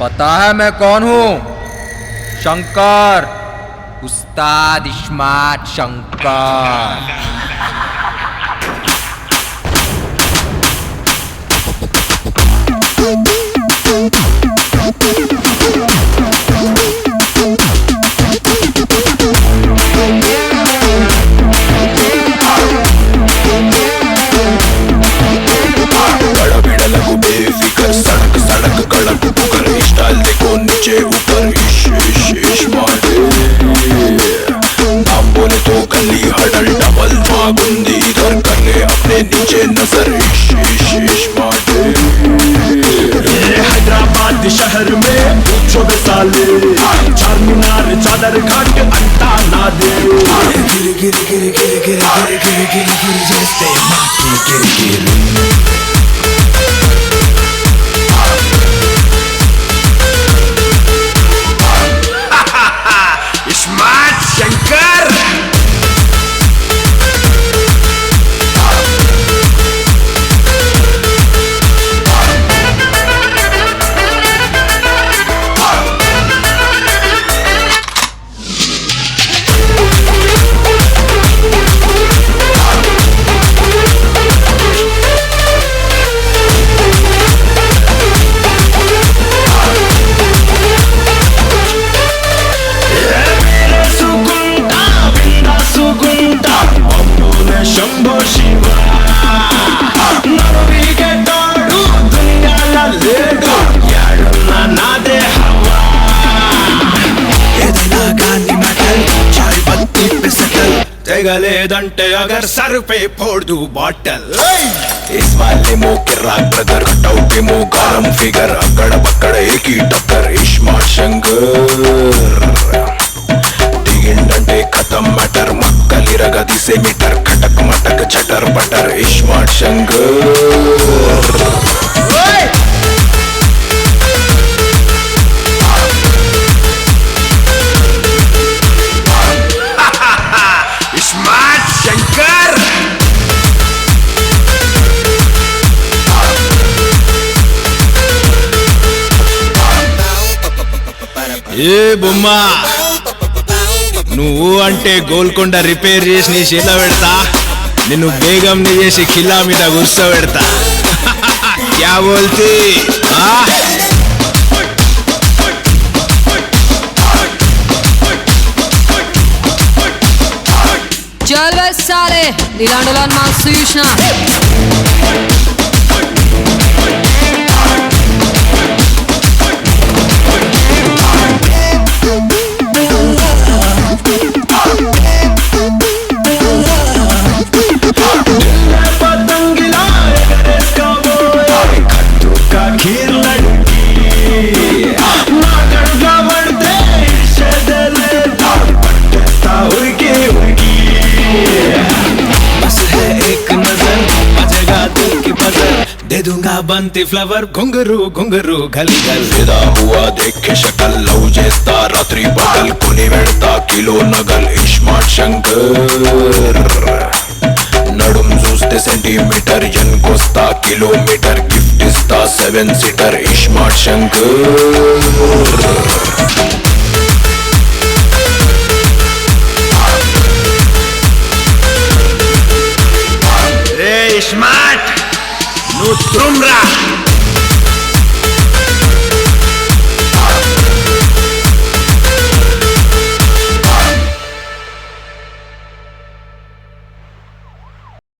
पता है मैं कौन हूं? शंकर, उस्ताद इस्मार्ट शंकर। नीचे ऊपर इश इश इश माटे नाम बोले तो गली हडल डबल मागुंदी इधर कर ले अपने नीचे नजर इश इश इश माटे। हैदराबाद शहर में पूछो बे साले चार मीनार चादर घाट अंटा ना दे गिर गिर गिर गिर गिर गिर गिर गिर गिर जैसे माटी गिर गिर। स्मार्ट शंकर शंभो शिवा नरवीगे तोड़ू दुनियाला लेडू याडुना नादे हवा ఏదైనా గాని మెటల్ చాయ్ పత్తి पे సెటల్ తెగలేదంటే అగర్ సర్ पे फोड़ दूं बॉटल। इस वाले मो किराक ब्रदर कटआउट के मो गरम फिगर अकड़ पकड़ एक ही टक्कर इस्मार्ट शंकर దిగిండంటే ఖతం మటర్ మక్కలిరగ దిసే మీటర్ ఖటక్ మటక్ చటర్ పటర్ ఇస్మార్ట్ శంకర్। स्मार्ट शंकर ఏ బొమ్మా నువ్వు అంటే గోల్కొండ రిపేర్ చేసి నీ చేతిలో పెడతా, నిన్ను బేగం ని చేసి ఖిల్లా మీద కూర్చోబెడతా। క్యా బోల్తీ चल बे साले नीलांडोलान माणसं युष्णा पतंगिला इसका बोल खट्टू का खीर लड़की नागड़ गावड़ दे शदले पट्टा उड़की उड़की बस है एक नजर बजेगा दिल की बजर दे दूंगा बंती फ्लावर घुंघरू घुंघरू गली गल ఫిదా హువా దేఖే షకల్ లవ్ చేస్తా రాత్రి పగల్ కొని వెళ్తా కిలో నగల్ ఇస్మార్ట్ శంకర్ నడుం చూస్తే సెంటీమీటర్ ఎన్కొస్తా కిలోమీటర్ గిఫ్ట్ ఇస్తా 7 సీటర్ ఇస్మార్ట్ శంకర్। రే స్మార్ట్ నువ్వు తుమ్రా